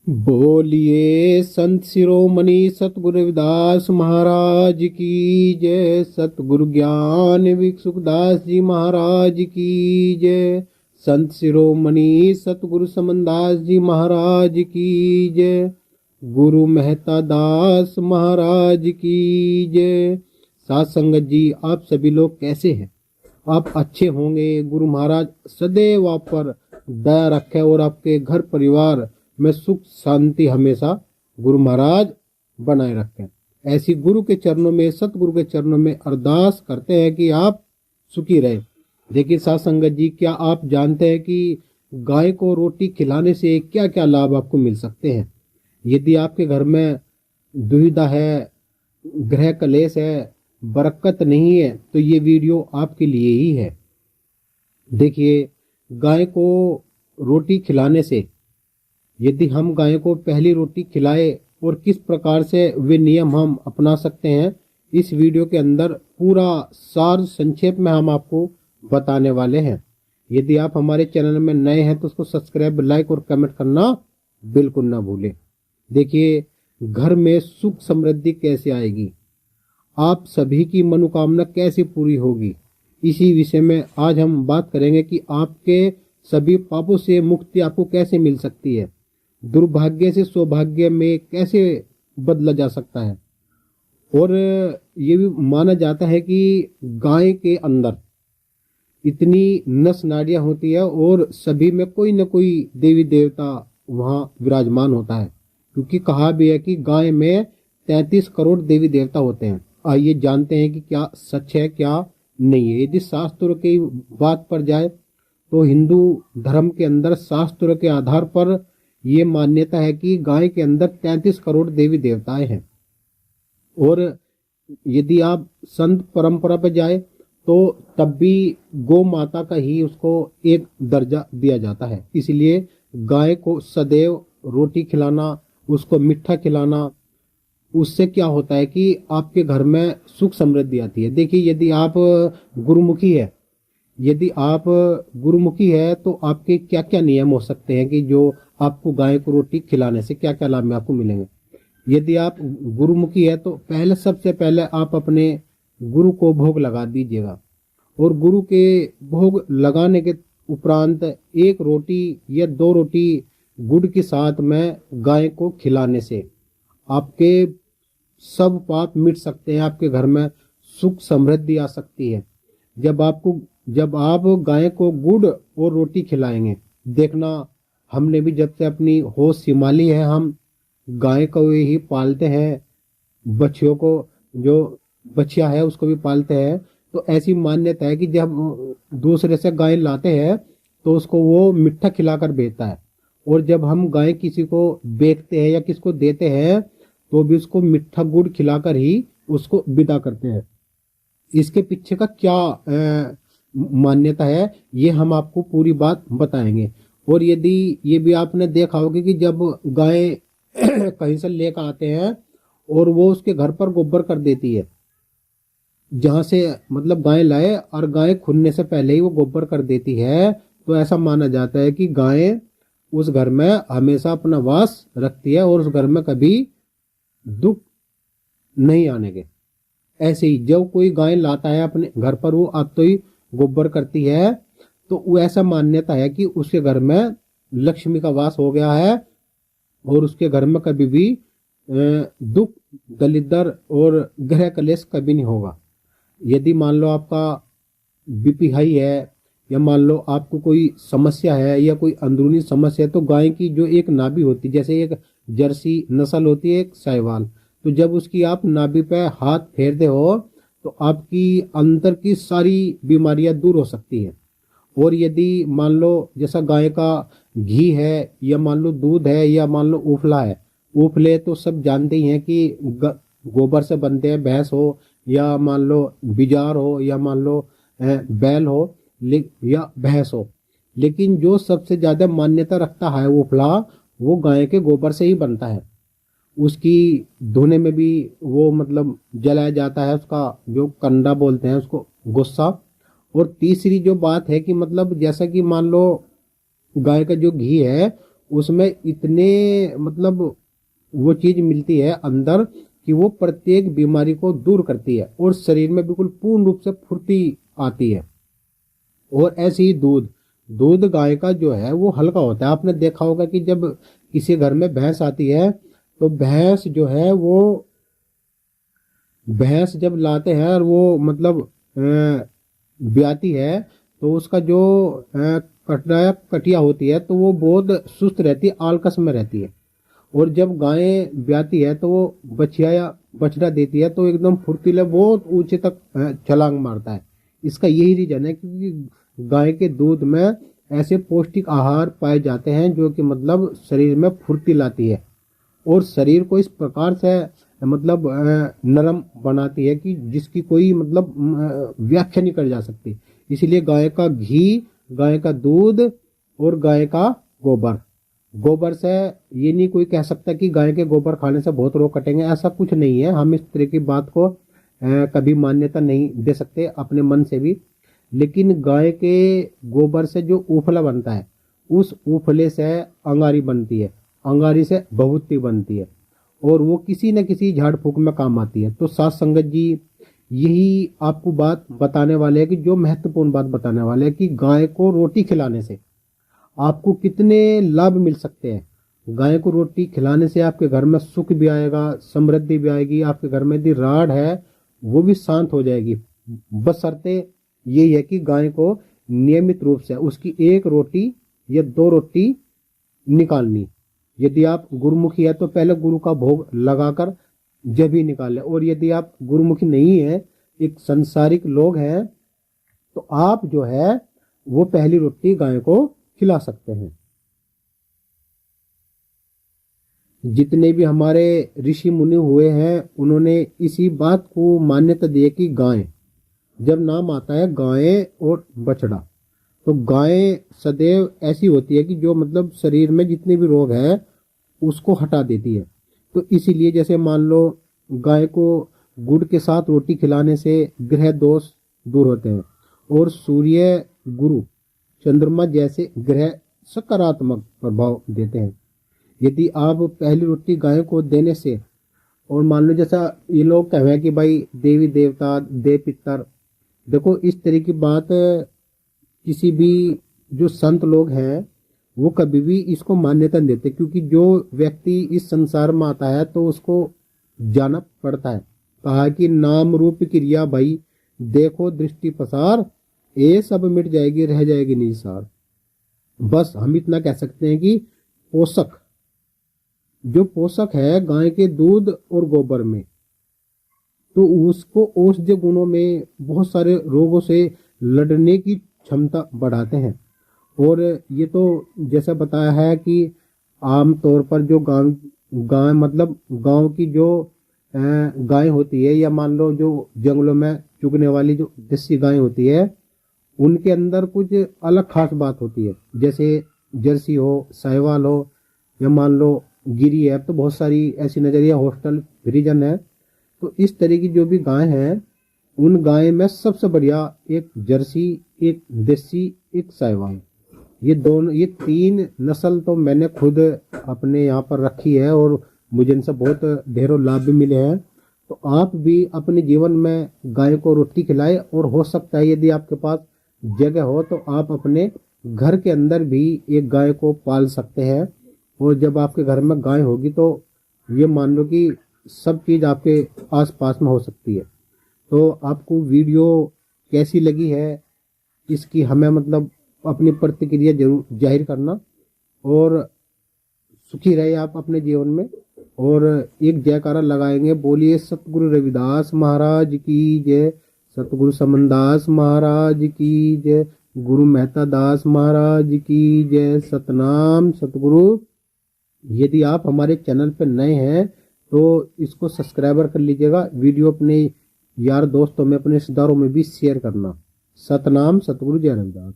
बोलिए संत शिरोमणि सतगुरु रविदास महाराज की जय। सतगुरु ज्ञान भिक्षुकदास जी महाराज की जय। संत शिरोमणि सतगुरु समनदास जी महाराज की जय। गुरु मेहता दास महाराज की जय। साथ संगत जी, आप सभी लोग कैसे हैं? आप अच्छे होंगे। गुरु महाराज सदैव आप पर दया रखे और आपके घर परिवार में सुख शांति हमेशा गुरु महाराज बनाए रखें। ऐसी गुरु के चरणों में, सतगुरु के चरणों में अरदास करते हैं कि आप सुखी रहे। देखिए साथ संगत जी, क्या आप जानते हैं कि गाय को रोटी खिलाने से क्या क्या लाभ आपको मिल सकते हैं? यदि आपके घर में दुविधा है, ग्रह कलेश है, बरकत नहीं है, तो ये वीडियो आपके लिए ही है। देखिए, गाय को रोटी खिलाने से, यदि हम गाय को पहली रोटी खिलाए और किस प्रकार से वे नियम हम अपना सकते हैं, इस वीडियो के अंदर पूरा सार संक्षेप में हम आपको बताने वाले हैं। यदि आप हमारे चैनल में नए हैं तो उसको सब्सक्राइब, लाइक और कमेंट करना बिल्कुल ना भूलें। देखिए, घर में सुख समृद्धि कैसे आएगी, आप सभी की मनोकामना कैसे पूरी होगी, इसी विषय में आज हम बात करेंगे कि आपके सभी पापों से मुक्ति आपको कैसे मिल सकती है, दुर्भाग्य से सौभाग्य में कैसे बदला जा सकता है। और ये भी माना जाता है कि गाय के अंदर इतनी नस नाड़ियां होती है और सभी में कोई न कोई देवी देवता वहां विराजमान होता है, क्योंकि कहा भी है कि गाय में 33 करोड़ देवी देवता होते हैं। आइए जानते हैं कि क्या सच है क्या नहीं है। यदि शास्त्रों की बात पर जाए तो हिंदू धर्म के अंदर शास्त्रों के आधार पर यह मान्यता है कि गाय के अंदर 33 करोड़ देवी देवताएं हैं। और यदि आप संत परंपरा पर जाए तो तब भी गौ माता का ही उसको एक दर्जा दिया जाता है। इसलिए गाय को सदैव रोटी खिलाना, उसको मीठा खिलाना, उससे क्या होता है कि आपके घर में सुख समृद्धि आती है। देखिए, यदि आप गुरुमुखी है तो आपके क्या क्या नियम हो सकते हैं कि जो आपको गाय को रोटी खिलाने से क्या क्या लाभ में आपको मिलेंगे। यदि आप गुरुमुखी है तो सबसे पहले आप अपने गुरु को भोग लगा दीजिएगा, और गुरु के भोग लगाने के उपरांत एक रोटी या 2 रोटी गुड़ के साथ में गाय को खिलाने से आपके सब पाप मिट सकते हैं, आपके घर में सुख समृद्धि आ सकती है। जब आप गाय को गुड़ और रोटी खिलाएंगे, देखना, हमने भी जब से अपनी होश संभाली है, हम गाय को ही पालते हैं, बच्चियों को, जो बच्चिया है उसको भी पालते हैं। तो ऐसी मान्यता है कि जब दूसरे से गाय लाते हैं तो उसको वो मीठा खिलाकर बेचता है, और जब हम गाय किसी को बेचते हैं या किसको देते हैं तो भी उसको मीठा गुड़ खिलाकर ही उसको विदा करते हैं। इसके पीछे का क्या मान्यता है, ये हम आपको पूरी बात बताएंगे। और यदि ये भी आपने देखा होगा कि जब गाय कहीं से लेकर आते हैं और वो उसके घर पर गोबर कर देती है, जहां से मतलब गाय लाए और गाय खुलने से पहले ही वो गोबर कर देती है, तो ऐसा माना जाता है कि गाय उस घर में हमेशा अपना वास रखती है और उस घर में कभी दुख नहीं आने के। ऐसे ही जब कोई गाय लाता है अपने घर पर, वो अब तो ही गोबर करती है, तो वो ऐसा मान्यता है कि उसके घर में लक्ष्मी का वास हो गया है और उसके घर में कभी भी दुख, दलिद्र और ग्रह कलेश कभी नहीं होगा। यदि मान लो आपका बीपी हाई है, या मान लो आपको कोई समस्या है या कोई अंदरूनी समस्या है, तो गाय की जो एक नाभि होती है, जैसे एक जर्सी नस्ल होती है, एक साहिवाल, तो जब उसकी आप नाभि पे हाथ फेरते हो तो आपकी अंदर की सारी बीमारियां दूर हो सकती है। और यदि मान लो जैसा गाय का घी है, या मान लो दूध है, या मान लो उफला है, उफले तो सब जानते ही हैं कि गोबर से बनते हैं, भैंस हो या मान लो बिजार हो या मान लो बैल हो या भैंस हो, लेकिन जो सबसे ज्यादा मान्यता रखता है उफला, वो गाय के गोबर से ही बनता है। उसकी धोने में भी वो मतलब जलाया जाता है, उसका जो कंडा बोलते हैं उसको, गुस्सा। और तीसरी जो बात है कि मतलब जैसा कि मान लो गाय का जो घी है उसमें इतने मतलब वो चीज मिलती है अंदर कि वो प्रत्येक बीमारी को दूर करती है और शरीर में बिल्कुल पूर्ण रूप से फुर्ती आती है। और ऐसे ही दूध दूध गाय का जो है वो हल्का होता है। आपने देखा होगा कि जब किसी घर में भैंस आती है तो भैंस जो है वो भैंस जब लाते हैं और वो मतलब ब्याती है तो उसका जो कटिया होती है तो वो बहुत सुस्त रहती है, आलकस में रहती है। और जब गाय ब्याती है तो वो बछिया या बछड़ा देती है तो एकदम फुर्तीला बहुत ऊंचे तक छलांग मारता है। इसका यही रीजन है क्योंकि गाय के दूध में ऐसे पौष्टिक आहार पाए जाते हैं जो कि मतलब शरीर में फुर्ती लाती है और शरीर को इस प्रकार से मतलब नरम बनाती है कि जिसकी कोई मतलब व्याख्या नहीं कर जा सकती। इसलिए गाय का घी, गाय का दूध और गाय का गोबर गोबर से ये नहीं कोई कह सकता कि गाय के गोबर खाने से बहुत रोग कटेंगे, ऐसा कुछ नहीं है। हम इस तरह की बात को कभी मान्यता नहीं दे सकते अपने मन से भी। लेकिन गाय के गोबर से जो ऊफला बनता है उस ऊफले से अंगारी बनती है, अंगारी से भभूति बनती है और वो किसी न किसी झाड़ फूक में काम आती है। तो साथ संगत जी यही आपको बात बताने वाले हैं कि जो महत्वपूर्ण बात बताने वाले हैं कि गाय को रोटी खिलाने से आपको कितने लाभ मिल सकते हैं। गाय को रोटी खिलाने से आपके घर में सुख भी आएगा, समृद्धि भी आएगी, आपके घर में यदि राड है वो भी शांत हो जाएगी। बशर्ते यही है कि गाय को नियमित रूप से उसकी एक रोटी या 2 रोटी निकालनी। यदि आप गुरुमुखी है तो पहले गुरु का भोग लगाकर जब ही निकालें, और यदि आप गुरुमुखी नहीं है, एक संसारिक लोग हैं, तो आप जो है वो पहली रोटी गाय को खिला सकते हैं। जितने भी हमारे ऋषि मुनि हुए हैं उन्होंने इसी बात को मान्यता दी है कि गाय जब नाम आता है गाय और बछड़ा तो गाय सदैव ऐसी होती है कि जो मतलब शरीर में जितने भी रोग है उसको हटा देती है। तो इसीलिए जैसे मान लो गाय को गुड़ के साथ रोटी खिलाने से ग्रह दोष दूर होते हैं और सूर्य, गुरु, चंद्रमा जैसे ग्रह सकारात्मक प्रभाव देते हैं। यदि आप पहली रोटी गाय को देने से, और मान लो जैसा ये लोग कहें कि भाई देवी देवता देव पितर, देखो इस तरह की बात किसी भी जो संत लोग हैं वो कभी भी इसको मान्यता नहीं देते, क्योंकि जो व्यक्ति इस संसार में आता है तो उसको जाना पड़ता है। कहा कि नाम रूप क्रिया भाई देखो दृष्टि पसार, ये सब मिट जाएगी रह जाएगी निसार। बस हम इतना कह सकते हैं कि पोषक जो पोषक है गाय के दूध और गोबर में, तो उसको औषधीय गुणों में बहुत सारे रोगों से लड़ने की क्षमता बढ़ाते हैं। और ये तो जैसा बताया है कि आम तौर पर जो गाय मतलब गांव की जो गाय होती है, या मान लो जो जंगलों में चुगने वाली जो देसी गाय होती है, उनके अंदर कुछ अलग खास बात होती है। जैसे जर्सी हो, साहिवाल हो, या मान लो गिरी है, तो बहुत सारी ऐसी नजरिया हॉस्टल फ्रीजन है। तो इस तरह की जो भी गाय है उन गाय में सबसे बढ़िया एक जर्सी, एक देसी, एक साहिवाल, ये 3 नस्ल तो मैंने खुद अपने यहाँ पर रखी है और मुझे इनसे बहुत ढेरों लाभ भी मिले हैं। तो आप भी अपने जीवन में गाय को रोटी खिलाए, और हो सकता है यदि आपके पास जगह हो तो आप अपने घर के अंदर भी एक गाय को पाल सकते हैं। और जब आपके घर में गाय होगी तो ये मान लो कि सब चीज़ आपके आसपास में हो सकती है। तो आपको वीडियो कैसी लगी है इसकी हमें मतलब अपनी प्रतिक्रिया जरूर जाहिर करना, और सुखी रहे आप अपने जीवन में। और एक जयकारा लगाएंगे, बोलिए सतगुरु रविदास महाराज की जय, सतगुरु समनदास महाराज की जय, गुरु मेहता दास महाराज की जय, सतनाम सतगुरु। यदि आप हमारे चैनल पर नए हैं तो इसको सब्सक्राइबर कर लीजिएगा, वीडियो अपने यार दोस्तों में, अपने रिश्तेदारों में भी शेयर करना। सतनाम सतगुरु जय रविदास।